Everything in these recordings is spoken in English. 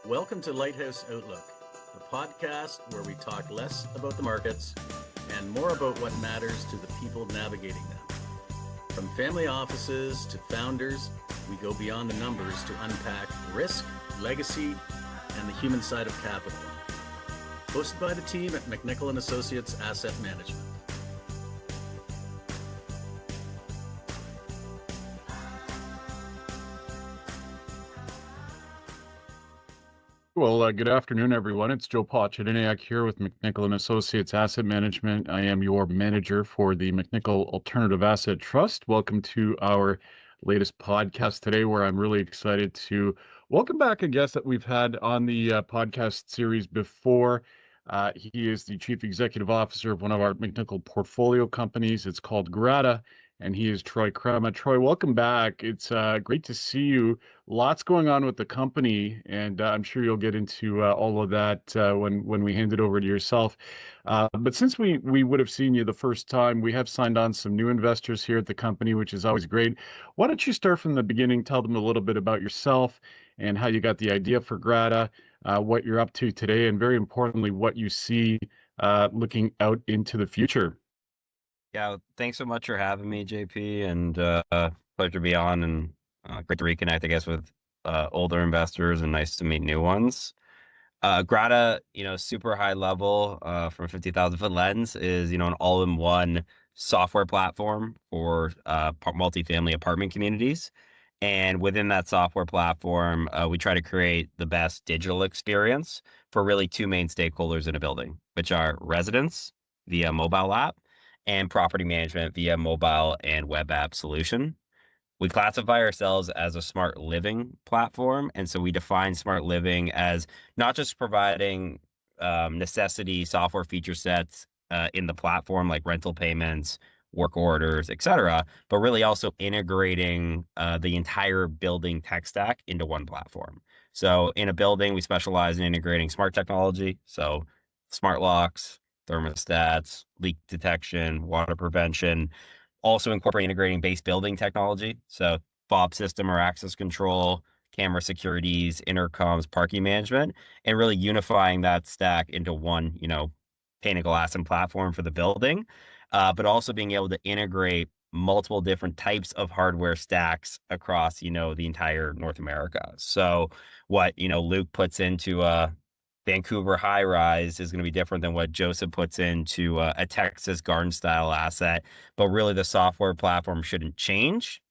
Welcome to Lighthouse Outlook, the podcast where we talk less about the markets and more about what matters to the people navigating them. From family offices to founders, we go beyond the numbers to unpack risk, legacy, and the human side of capital. Hosted by the team at McNichol & Associates Asset Management. Well, good afternoon, everyone. It's Joe Pochodyniak here with McNichol & Associates Asset Management. I am your manager for the McNichol Alternative Asset Trust. Welcome to our latest podcast today, where I'm really excited to welcome back a guest that we've had on the podcast series before. He is the Chief Executive Officer of one of our McNichol portfolio companies. It's called Grata, and he is Troy Crema. Troy, welcome back. It's great to see you. Lots going on with the company, and I'm sure you'll get into all of that when we hand it over to yourself. But since we would have seen you the first time, we have signed on some new investors here at the company, which is always great. Why don't you start from the beginning, tell them a little bit about yourself and how you got the idea for Grata, what you're up to today, and very importantly, what you see looking out into the future. Yeah, thanks so much for having me, JP, and pleasure to be on, and great to reconnect, I guess, with older investors, and nice to meet new ones. Grata, super high level from 50,000-foot lens is, an all-in-one software platform for multifamily apartment communities. And within that software platform, we try to create the best digital experience for really two main stakeholders in a building, which are residents via mobile app and property management via mobile and web app solution. We classify ourselves as a smart living platform. And so we define smart living as not just providing necessity software feature sets in the platform, like rental payments, work orders, etc., but really also integrating the entire building tech stack into one platform. So in a building, we specialize in integrating smart technology. So smart locks, thermostats, leak detection, water prevention, also incorporating integrating base building technology. So fob system or access control, camera securities, intercoms, parking management, and really unifying that stack into one, pane of glass and platform for the building, but also being able to integrate multiple different types of hardware stacks across, the entire North America. So what, Luke puts into a Vancouver high rise is going to be different than what Joseph puts into a Texas garden style asset. But really the software platform shouldn't change,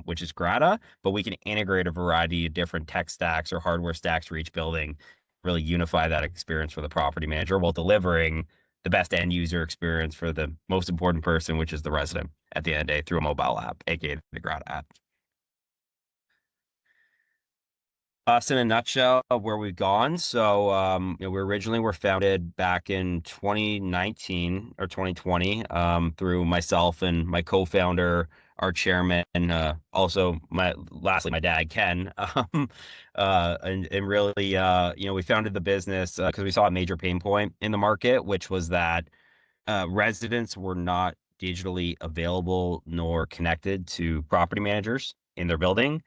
which is Grata, but we can integrate a variety of different tech stacks or hardware stacks for each building, really unify that experience for the property manager while delivering the best end user experience for the most important person, which is the resident at the end of the day through a mobile app, aka the Grata app. Us in a nutshell of where we've gone. So, we originally were founded back in 2019 or 2020 through myself and my co-founder, our chairman, and also lastly my dad Ken. And really, we founded the business because we saw a major pain point in the market, which was that residents were not digitally available nor connected to property managers in their building.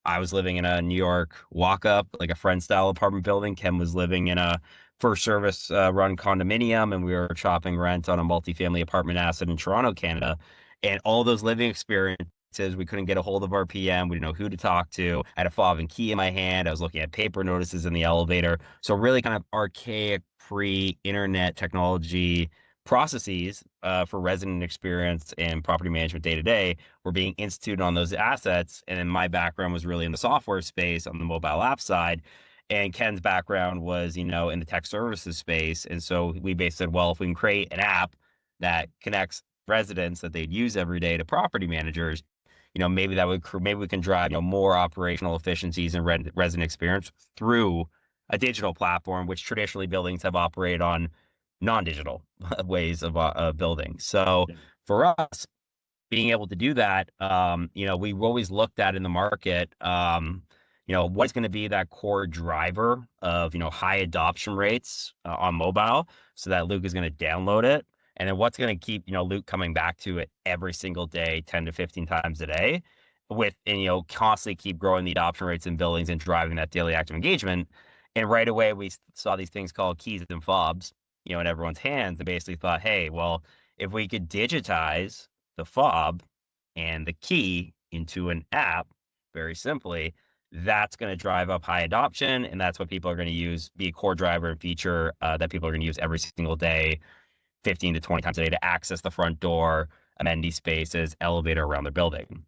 I was living in a New York walk-up, like a friend style apartment building. Ken was living in a first service run condominium, and we were chopping rent on a multifamily apartment asset in Toronto, Canada. And all those living experiences, we couldn't get a hold of our PM. We didn't know who to talk to. I had a fob and key in my hand. I was looking at paper notices in the elevator. So really kind of archaic pre-internet technology processes for resident experience and property management day to day were being instituted on those assets. And then my background was really in the software space on the mobile app side. And Ken's background was, in the tech services space. And so we basically said, well, if we can create an app that connects residents that they'd use every day to property managers, maybe we can drive, more operational efficiencies and resident experience through a digital platform, which traditionally buildings have operated on non-digital ways of building. So for us, being able to do that, we've always looked at in the market, what's going to be that core driver of, high adoption rates on mobile so that Luke is going to download it. And then what's going to keep, Luke coming back to it every single day, 10 to 15 times a day. and constantly keep growing the adoption rates in buildings and driving that daily active engagement. And right away, we saw these things called keys and fobs, in everyone's hands, and basically thought, hey, well, if we could digitize the fob and the key into an app, very simply, that's going to drive up high adoption, and that's what people are going to use, be a core driver and feature that people are going to use every single day, 15 to 20 times a day, to access the front door, amenity spaces, elevator around their building.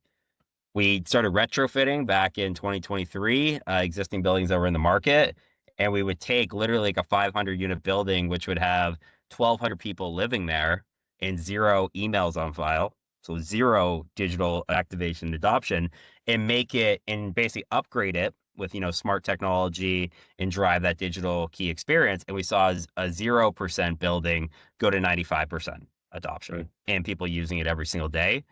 We started retrofitting back in 2023, existing buildings that were in the market, and we would take literally like a 500 unit building, which would have 1,200 people living there and 0 emails on file. So 0 digital activation adoption, and make it and basically upgrade it with, smart technology and drive that digital key experience. And we saw a 0% building go to 95% adoption, right, and people using it every single day.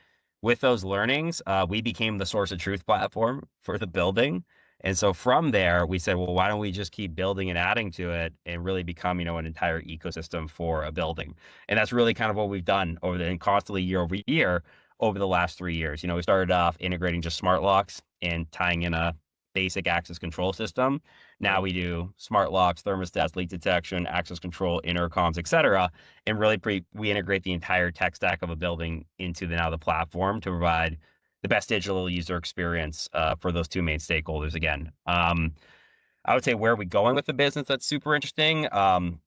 With those learnings, we became the source of truth platform for the building. And so from there, we said, well, why don't we just keep building and adding to it and really become, an entire ecosystem for a building? And that's really kind of what we've done and constantly year over year over the last 3 years. We started off integrating just smart locks and tying in a basic access control system. Now we do smart locks, thermostats, leak detection, access control, intercoms, etc. And really we integrate the entire tech stack of a building into the platform to provide the best digital user experience for those two main stakeholders. Again, I would say, where are we going with the business? That's super interesting. From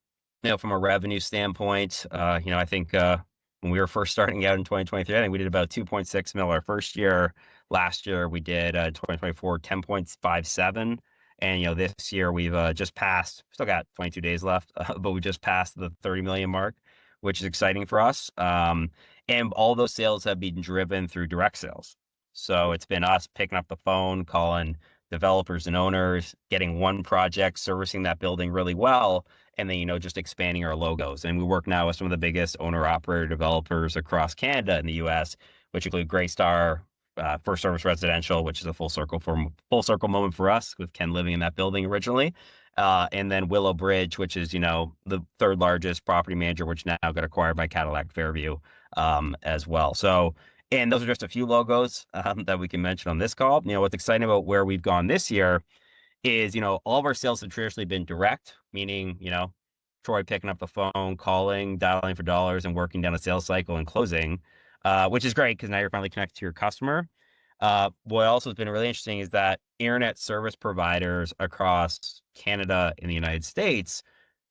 a revenue standpoint, I think when we were first starting out in 2023, I think we did about 2.6 mil our first year. Last year we did 2024 10.57, and this year we've just passed. Still got 22 days left, but we just passed the 30 million mark, which is exciting for us. And all those sales have been driven through direct sales. So it's been us picking up the phone, calling developers and owners, getting one project, servicing that building really well, and then, just expanding our logos. And we work now with some of the biggest owner-operator developers across Canada and the US, which include Greystar, First Service Residential, which is a full circle moment for us, with Ken living in that building originally. And then Willow Bridge, which is, the third largest property manager, which now got acquired by Cadillac Fairview as well. So, and those are just a few logos that we can mention on this call. What's exciting about where we've gone this year is, all of our sales have traditionally been direct, meaning, Troy picking up the phone, calling, dialing for dollars, and working down a sales cycle and closing, which is great because now you're finally connected to your customer. What also has been really interesting is that internet service providers across Canada and the United States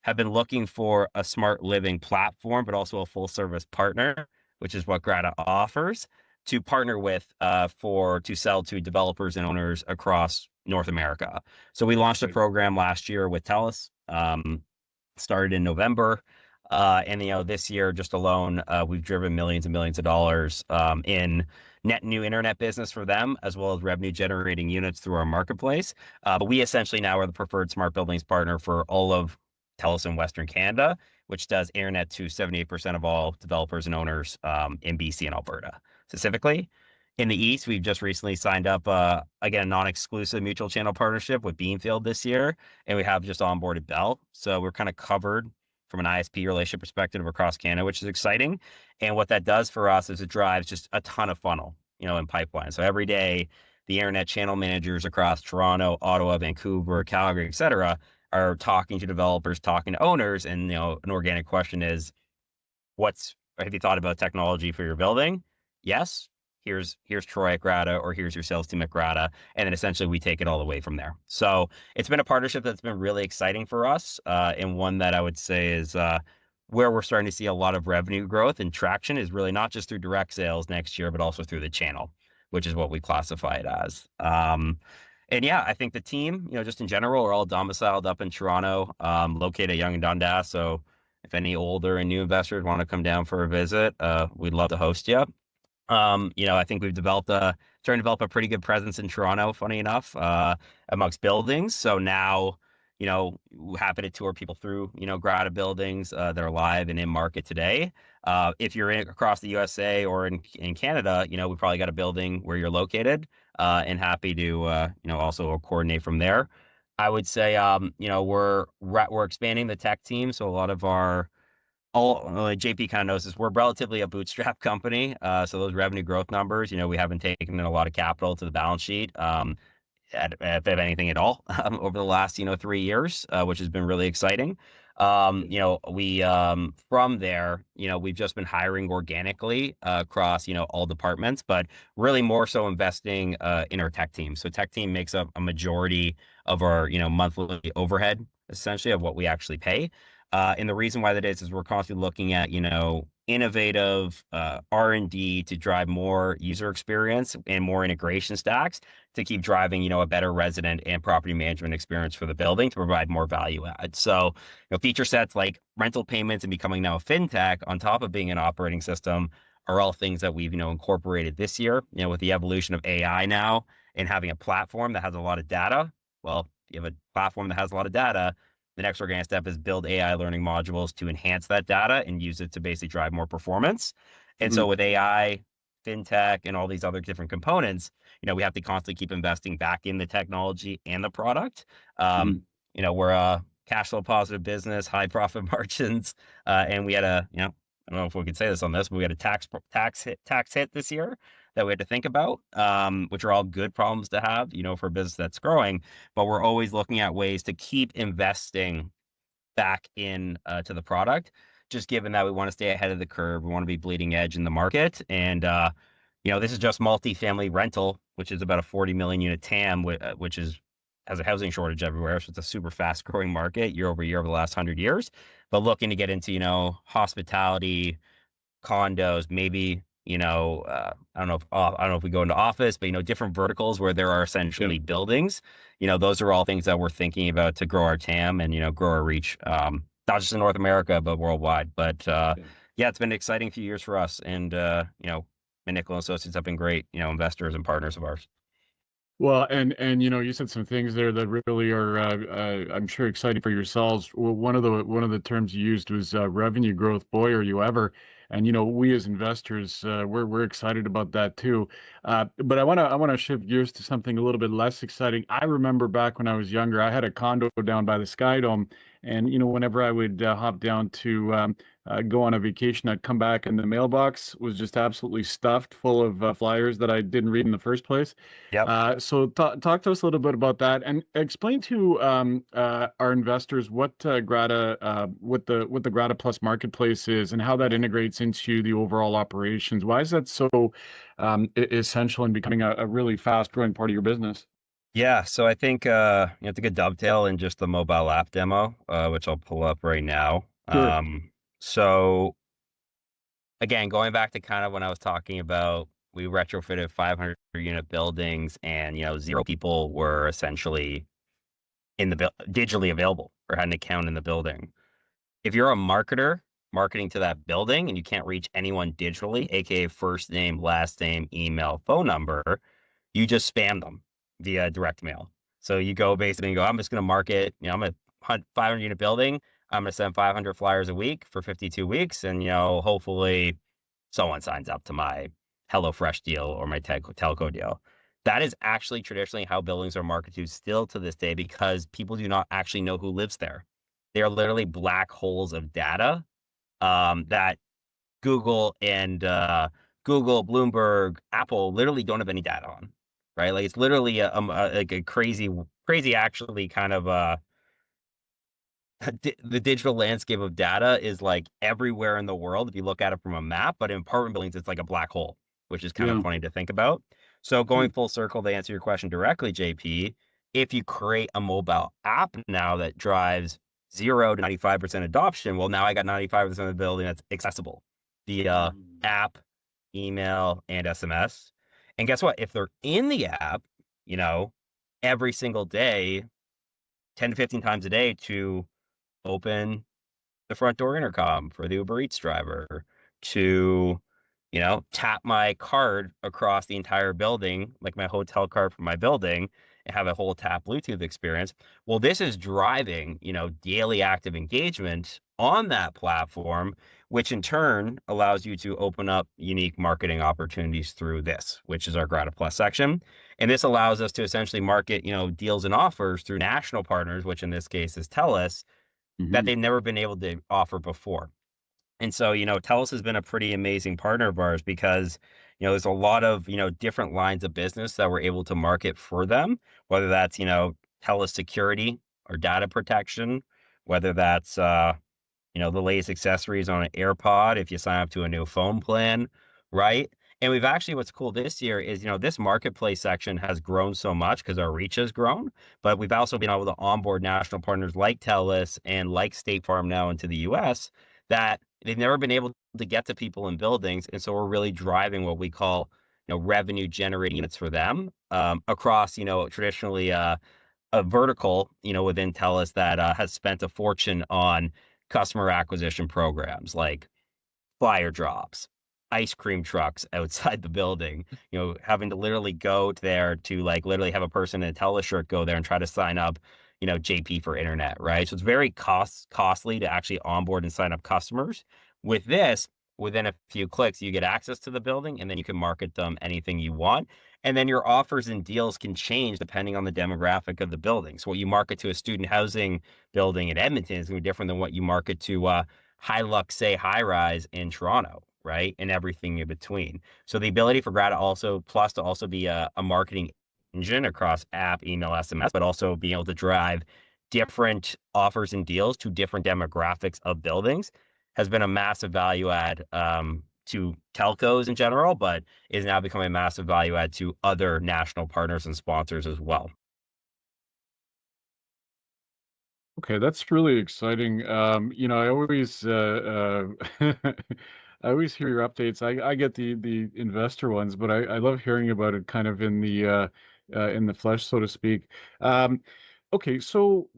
have been looking for a smart living platform, but also a full service partner, which is what Grata offers, to partner with to sell to developers and owners across North America. So we launched a program last year with TELUS, started in November. And this year just alone, we've driven millions and millions of dollars in net new internet business for them, as well as revenue generating units through our marketplace. But we essentially now are the preferred smart buildings partner for all of TELUS in Western Canada, which does internet to 78% of all developers and owners in BC and Alberta. Specifically, in the East, we've just recently signed up, again, a non-exclusive mutual channel partnership with Beanfield this year, and we have just onboarded Bell. So we're kind of covered from an ISP relationship perspective across Canada, which is exciting. And what that does for us is it drives just a ton of funnel, in pipeline. So every day, the internet channel managers across Toronto, Ottawa, Vancouver, Calgary, et cetera, are talking to developers, talking to owners. And, an organic question is, have you thought about technology for your building? Yes. Here's Troy at Grata, or here's your sales team at Grata. And then essentially we take it all the way from there. So it's been a partnership that's been really exciting for us. And one that I would say is where we're starting to see a lot of revenue growth and traction is really not just through direct sales next year, but also through the channel, which is what we classify it as. And yeah, I think the team, just in general, are all domiciled up in Toronto, located at Yonge and Dundas. So if any older and new investors want to come down for a visit, we'd love to host you. I think we've trying to develop a pretty good presence in Toronto, funny enough, amongst buildings. So now, we're happy to tour people through, Grata buildings that are live and in market today. If you're across the USA or in Canada, we probably got a building where you're located, and happy to, also coordinate from there. I would say, we're expanding the tech team. So a lot of our JP kind of knows this. We're relatively a bootstrap company. So those revenue growth numbers, we haven't taken in a lot of capital to the balance sheet. If anything at all, over the last 3 years, which has been really exciting. We from there, we've just been hiring organically across all departments, but really more so investing in our tech team. So tech team makes up a majority of our monthly overhead, essentially, of what we actually pay. And the reason why that is we're constantly looking at innovative R&D to drive more user experience and more integration stacks to keep driving, a better resident and property management experience for the building to provide more value add. So, feature sets like rental payments and becoming now a fintech on top of being an operating system are all things that we've, incorporated this year, with the evolution of AI now and having a platform that has a lot of data. Well, if you have a platform that has a lot of data, the next organic step is build AI learning modules to enhance that data and use it to basically drive more performance. And so with AI, fintech, and all these other different components, we have to constantly keep investing back in the technology and the product. We're a cash flow positive business, high profit margins, and we had I don't know if we could say this on this, but we had a tax hit this year that we had to think about, which are all good problems to have, for a business that's growing. But we're always looking at ways to keep investing back in to the product, just given that we want to stay ahead of the curve. We want to be bleeding edge in the market. And, this is just multifamily rental, which is about a 40 million unit TAM, which has a housing shortage everywhere. So it's a super fast growing market year over year over the last 100 years. But looking to get into, hospitality, condos, maybe, I don't know if we go into office, but, different verticals where there are essentially buildings, those are all things that we're thinking about to grow our TAM and, grow our reach, not just in North America, but worldwide. But, yeah, it's been an exciting few years for us. And, McNichol Associates have been great, investors and partners of ours. Well, and you said some things there that really are, I'm sure, exciting for yourselves. Well, one of the terms you used was revenue growth. Boy, are you ever! And we as investors, we're excited about that too. But I want to shift gears to something a little bit less exciting. I remember back when I was younger, I had a condo down by the Sky Dome, and whenever I would hop down to go on a vacation, I'd come back and the mailbox was just absolutely stuffed full of flyers that I didn't read in the first place. Yep. So talk to us a little bit about that, and explain to our investors what what the Grata Plus Marketplace is and how that integrates into the overall operations. Why is that so essential in becoming a really fast growing part of your business? Yeah, so I think it's a good dovetail in just the mobile app demo, which I'll pull up right now. Sure. So again, going back to kind of when I was talking about we retrofitted 500 unit buildings and, zero people were essentially in the digitally available or had an account in the building. If you're a marketer marketing to that building and you can't reach anyone digitally, aka first name, last name, email, phone number, you just spam them via direct mail. So you go basically and go, I'm just going to market, I'm a 500 unit building. I'm going to send 500 flyers a week for 52 weeks. And, hopefully someone signs up to my HelloFresh deal or my telco deal. That is actually traditionally how buildings are marketed still to this day, because people do not actually know who lives there. They are literally black holes of data that Google and Google, Bloomberg, Apple literally don't have any data on, right? Like it's literally like a crazy actually kind of the digital landscape of data is like everywhere in the world if you look at it from a map, but in apartment buildings it's like a black hole, which is kind of Yeah. funny to think about. So going full circle to answer your question directly, JP, if you create a mobile app now that drives 0 to 95% adoption, well, now I got 95% of the building that's accessible via app, email, and SMS. And guess what? If they're in the app, every single day, 10 to 15 times a day to open the front door intercom for the Uber Eats driver, to, tap my card across the entire building, like my hotel card for my building, and have a whole tap Bluetooth experience. Well, this is driving, daily active engagement on that platform, which in turn allows you to open up unique marketing opportunities through this, which is our Grata Plus section. And this allows us to essentially market, deals and offers through national partners, which in this case is TELUS, that they've never been able to offer before. And so, TELUS has been a pretty amazing partner of ours because, there's a lot of, different lines of business that we're able to market for them, whether that's, TELUS security or data protection, whether that's, the latest accessories on an AirPod if you sign up to a new phone plan, right? And we've actually, what's cool this year is, this marketplace section has grown so much because our reach has grown, but we've also been able to onboard national partners like TELUS and like State Farm now into the US that they've never been able to get to people in buildings. And so we're really driving what we call, revenue generating units for them across, traditionally a vertical, within TELUS that has spent a fortune on customer acquisition programs like flyer drops, ice cream trucks outside the building, having to literally go there to like literally have a person in a TELUS shirt go there and try to sign up, JP for internet, right? So it's very costly to actually onboard and sign up customers. With this, within a few clicks, you get access to the building and then you can market them anything you want. And then your offers and deals can change depending on the demographic of the building. So what you market to a student housing building in Edmonton is going to be different than what you market to Hilux, say high rise in Toronto, right? And everything in between. So the ability for Grata Plus to also be a marketing engine across app, email, SMS, but also being able to drive different offers and deals to different demographics of buildings has been a massive value add to telcos in general, but is now becoming a massive value add to other national partners and sponsors as well. Okay, that's really exciting. I always I always hear your updates. I get the investor ones, but I love hearing about it kind of in the flesh, so to speak. Um, okay, so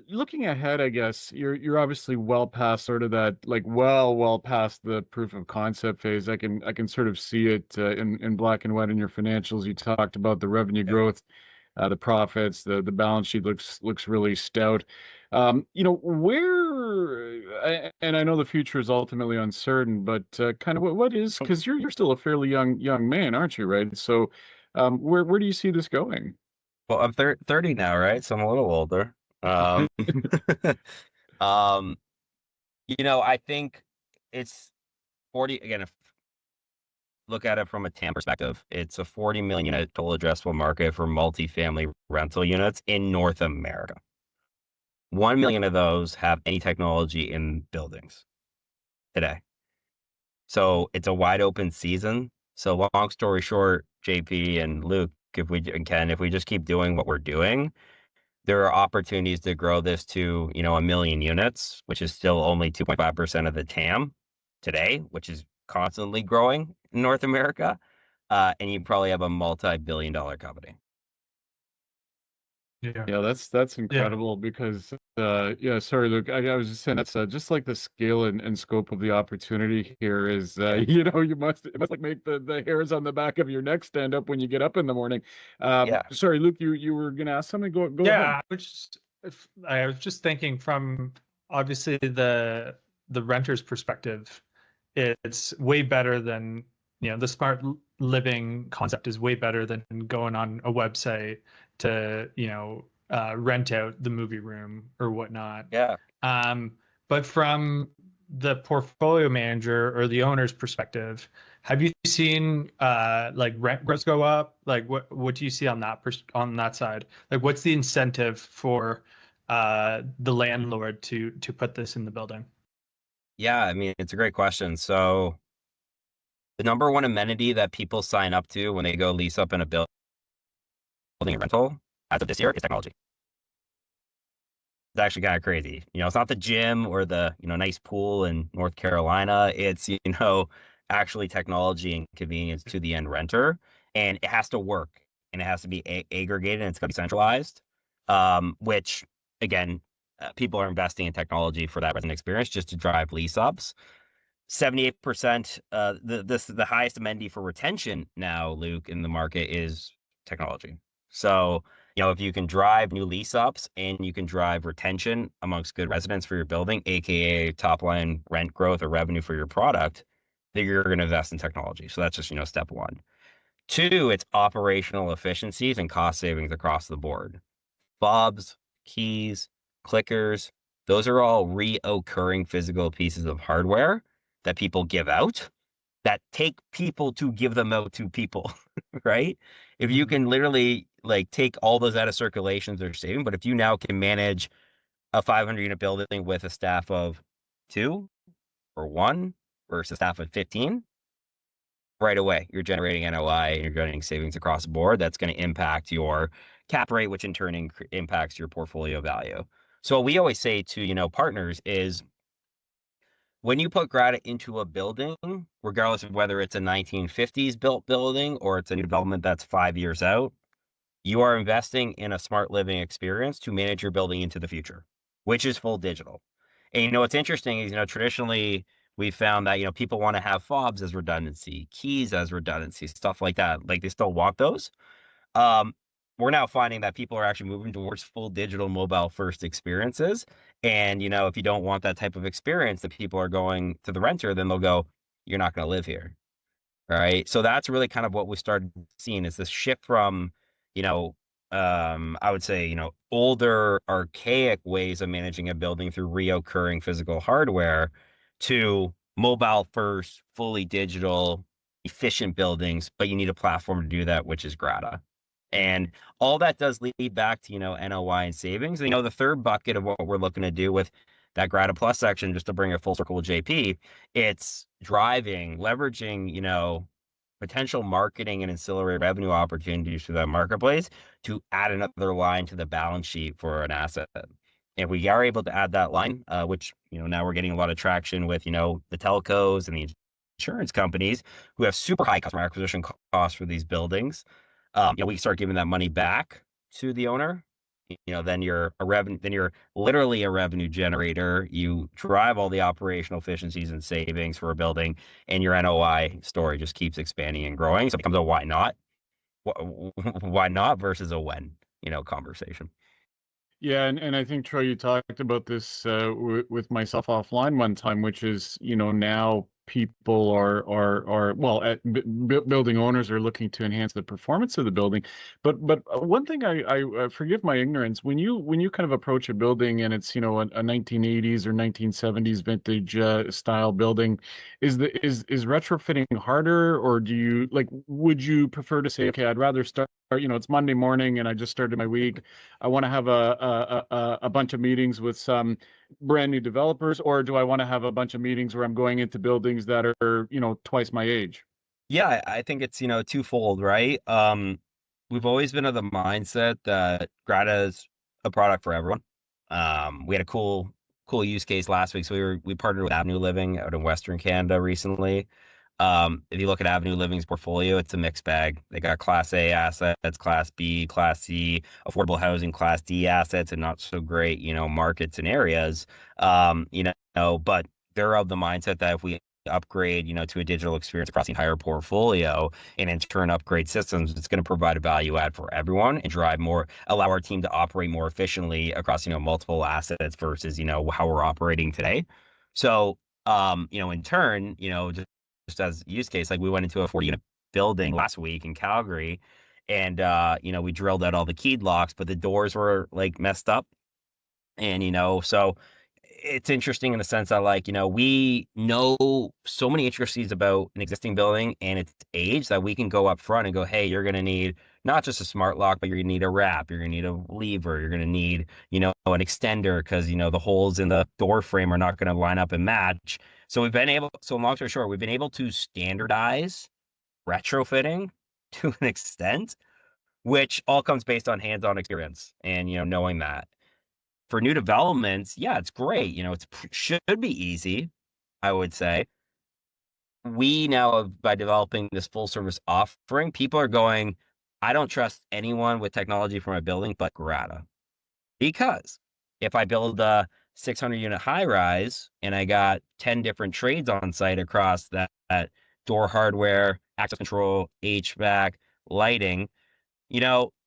looking ahead, I guess you're obviously well past sort of that, like well past the proof of concept phase. I can sort of see it in black and white in your financials. You talked about the revenue Yep. growth, the profits, the balance sheet looks really stout. And I know the future is ultimately uncertain, but kind of what is, because you're still a fairly young man, aren't you, right? So, where do you see this going? Well, I'm 30 now, right? So I'm a little older. Um, um, I think it's 40 again. If look at it from a TAM perspective, it's a 40 million unit total addressable market for multifamily rental units in North America. 1 million of those have any technology in buildings today. So it's a wide open season. So long story short, JP and Luke, if we just keep doing what we're doing, there are opportunities to grow this to, 1 million units, which is still only 2.5% of the TAM today, which is constantly growing in North America. And you probably have a multi-billion-dollar company. Yeah. Yeah, that's Yeah. incredible because yeah, sorry, Luke. I was just saying that's just like the scale and scope of the opportunity here is Yeah. it must like make the hairs on the back of your neck stand up when you get up in the morning. Yeah. Sorry, Luke, you were gonna ask something. Go ahead. Yeah, I was just thinking from obviously the renter's perspective, it's way better than, the smart living concept is way better than going on a website to, rent out the movie room or whatnot. Yeah. But from the portfolio manager or the owner's perspective, have you seen like rent growth go up? Like what do you see on on that side? Like what's the incentive for the landlord to put this in the building? Yeah. I mean, it's a great question. So the number one amenity that people sign up to when they go lease up in a building rental as of this year is technology. It's actually kind of crazy. It's not the gym or the, nice pool in North Carolina. It's, actually technology and convenience to the end renter. And it has to work and it has to be aggregated and it's going to be centralized, which again, people are investing in technology for that resident experience just to drive lease ups. 78%, the highest amenity for retention now, Luke, in the market is technology. So, if you can drive new lease ups and you can drive retention amongst good residents for your building, aka top line rent growth or revenue for your product, then you're going to invest in technology. So that's just, step one. Two, it's operational efficiencies and cost savings across the board. Fobs, keys, clickers, those are all reoccurring physical pieces of hardware that people give out that take people to give them out to people, right? If you can literally like take all those out of circulations they're saving, but if you now can manage a 500 unit building with a staff of 2 or 1 versus a staff of 15, right away you're generating NOI and you're generating savings across the board. That's going to impact your cap rate, which in turn impacts your portfolio value. So what we always say to partners is, when you put Grata into a building, regardless of whether it's a 1950s built building or it's a new development that's 5 years out, you are investing in a smart living experience to manage your building into the future, which is full digital. And what's interesting is, traditionally we found that, people want to have fobs as redundancy, keys as redundancy, stuff like that. Like they still want those. Um, we're now finding that people are actually moving towards full digital mobile first experiences. And, if you don't want that type of experience, that people are going to the renter, then they'll go, you're not going to live here. Right. So that's really kind of what we started seeing, is this shift from, I would say, older archaic ways of managing a building through reoccurring physical hardware to mobile first, fully digital, efficient buildings. But you need a platform to do that, which is Grata. And all that does lead back to, NOI and savings. And, the third bucket of what we're looking to do with that Grata Plus section, just to bring it full circle with JP, it's leveraging, potential marketing and ancillary revenue opportunities for that marketplace to add another line to the balance sheet for an asset. If we are able to add that line, which, now we're getting a lot of traction with, the telcos and the insurance companies who have super high customer acquisition costs for these buildings, we can start giving that money back to the owner. Then you're literally a revenue generator. You drive all the operational efficiencies and savings for a building, and your NOI story just keeps expanding and growing. So it becomes a why not, why not versus a when, conversation. Yeah, and I think, Troy, you talked about this with myself offline one time, which is, now people are well, building owners are looking to enhance the performance of the building. But one thing I forgive my ignorance, when you kind of approach a building and it's, a 1980s or 1970s vintage style building, is retrofitting harder, or would you prefer to say, okay, I'd rather start, it's Monday morning and I just started my week, I want to have a bunch of meetings with some brand new developers, or do I want to have a bunch of meetings where I'm going into buildings that are, twice my age? Yeah, I think it's, twofold, right? We've always been of the mindset that Grata is a product for everyone. We had a cool use case last week. So we partnered with Avenue Living out in Western Canada recently. If you look at Avenue Living's portfolio, it's a mixed bag. They got Class A assets, Class B, Class C, affordable housing, Class D assets, and not so great, markets and areas. But they're of the mindset that if we upgrade, to a digital experience across the entire portfolio and in turn upgrade systems, it's going to provide a value add for everyone and allow our team to operate more efficiently across, multiple assets versus, how we're operating today. So, in turn, just as use case, like we went into a 40-unit building last week in Calgary, and we drilled out all the keyed locks, but the doors were like messed up. And so it's interesting in the sense that we know so many intricacies about an existing building and its age that we can go up front and go, hey, you're going to need not just a smart lock, but you're going to need a wrap, you're going to need a lever, you're going to need, an extender because, the holes in the door frame are not going to line up and match. So long story short, we've been able to standardize retrofitting to an extent, which all comes based on hands-on experience and, knowing that. For new developments, yeah, it's great. It should be easy, I would say. We now, by developing this full service offering, people are going, I don't trust anyone with technology for my building but Grata. Because if I build a 600 unit high rise and I got 10 different trades on site across that door hardware, access control, HVAC, lighting,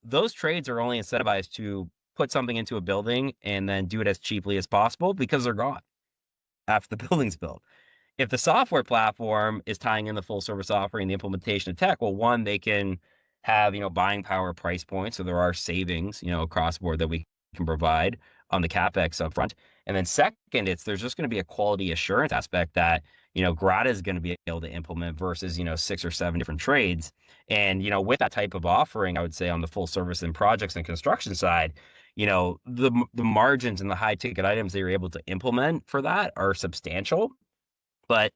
those trades are only incentivized to put something into a building and then do it as cheaply as possible because they're gone after the building's built. If the software platform is tying in the full service offering, the implementation of tech, well, one, they can have, buying power price points. So there are savings, across the board that we can provide on the CapEx upfront. And then second, there's just going to be a quality assurance aspect that, Grata is going to be able to implement versus, 6 or 7 different trades. And, with that type of offering, I would say on the full service and projects and construction side, the margins and the high ticket items that you're able to implement for that are substantial. But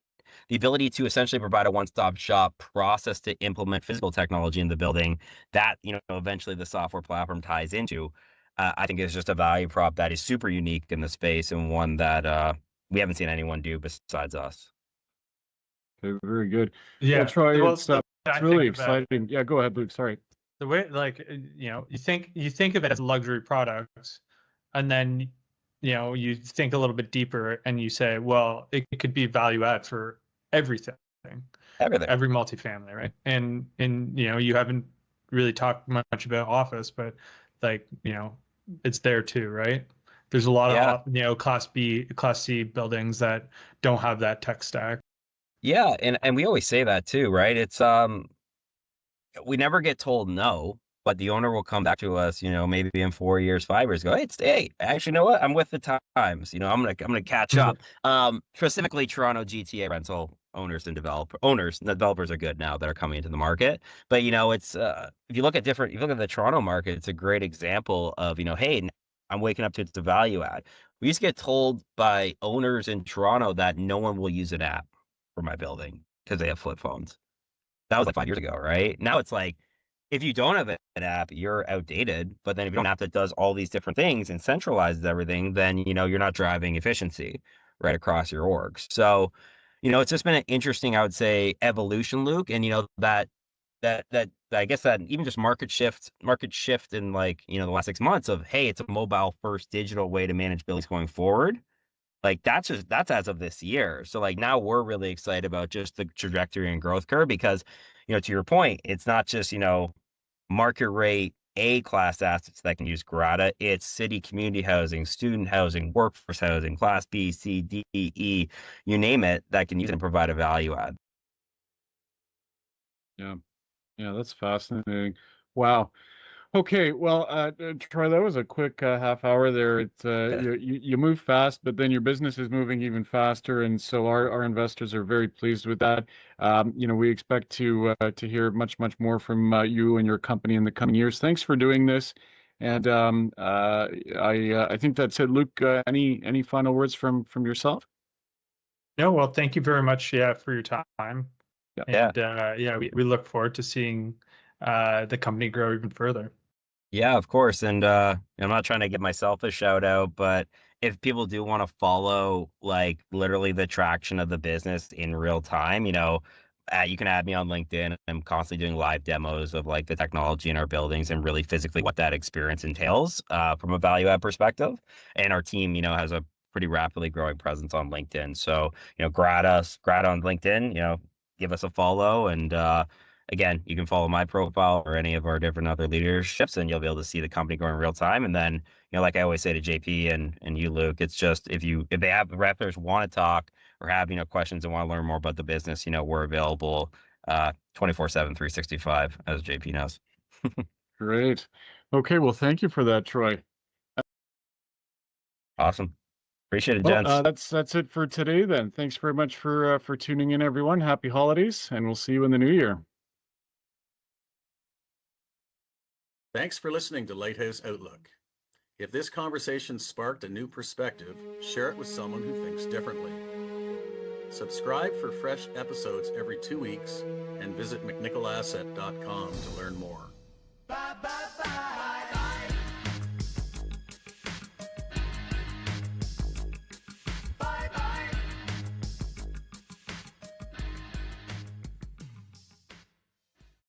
the ability to essentially provide a one-stop shop process to implement physical technology in the building that, eventually the software platform ties into, I think is just a value prop that is super unique in the space and one that we haven't seen anyone do besides us. Okay, very good. Yeah. Well, Troy, Well, it's I really think about it, exciting. Yeah, go ahead, Luke. Sorry. the way, like, you think of it as luxury products, and then you think a little bit deeper and you say, well, it could be value add for everything, Everything. every multifamily, right? And you haven't really talked much about office, but like, it's there too, right? There's a lot Yeah. of class B, class C buildings that don't have that tech stack. Yeah, and we always say that too, right? It's we never get told no, but the owner will come back to us, maybe in 4 years, 5 years, go, hey, actually, you know what? I'm with the times. I'm gonna catch up. Specifically Toronto GTA rental owners and developers are good now that are coming into the market. But it's if you look at the Toronto market, it's a great example of, hey, I'm waking up to the value add. We used to get told by owners in Toronto that no one will use an app for my building because they have flip phones. That was like 5 years ago, right? Now it's like, if you don't have an app, you're outdated. But then if you have an app that does all these different things and centralizes everything, then, you're not driving efficiency right across your orgs. So, it's just been an interesting, I would say, evolution, Luke. And, that I guess that even just market shift in like, the last 6 months of, hey, it's a mobile first digital way to manage buildings going forward. Like that's as of this year. So like now we're really excited about just the trajectory and growth curve because, to your point, it's not just, market rate A class assets that can use Grata. It's city community housing, student housing, workforce housing, class B, C, D, E, you name it, that can use it and provide a value add. Yeah. Yeah, that's fascinating. Wow. Okay, well, Troy, that was a quick half hour there. It's you move fast, but then your business is moving even faster, and so our investors are very pleased with that. We expect to hear much more from you and your company in the coming years. Thanks for doing this, and I think that's it. Luke, any final words from yourself? No, well, thank you very much, for your time. Yeah. And we look forward to seeing the company grow even further. Yeah, of course. And I'm not trying to give myself a shout out, but if people do want to follow like literally the traction of the business in real time, you can add me on LinkedIn. I'm constantly doing live demos of like the technology in our buildings and really physically what that experience entails from a value add perspective. And our team, has a pretty rapidly growing presence on LinkedIn. So, Grata on LinkedIn, give us a follow. And again, you can follow my profile or any of our different other leaderships, and you'll be able to see the company grow in real time. And then, like I always say to JP and you, Luke, it's just if they have the raptors want to talk or have questions and want to learn more about the business, we're available 24/7, 365, as JP knows. Great. Okay, well, thank you for that, Troy. Awesome. Appreciate it, Well, gents. that's it for today then. Thanks very much for tuning in, everyone. Happy holidays, and we'll see you in the new year. Thanks for listening to Lighthouse Outlook. If this conversation sparked a new perspective, share it with someone who thinks differently. Subscribe for fresh episodes every 2 weeks and visit mcnichollasset.com to learn more.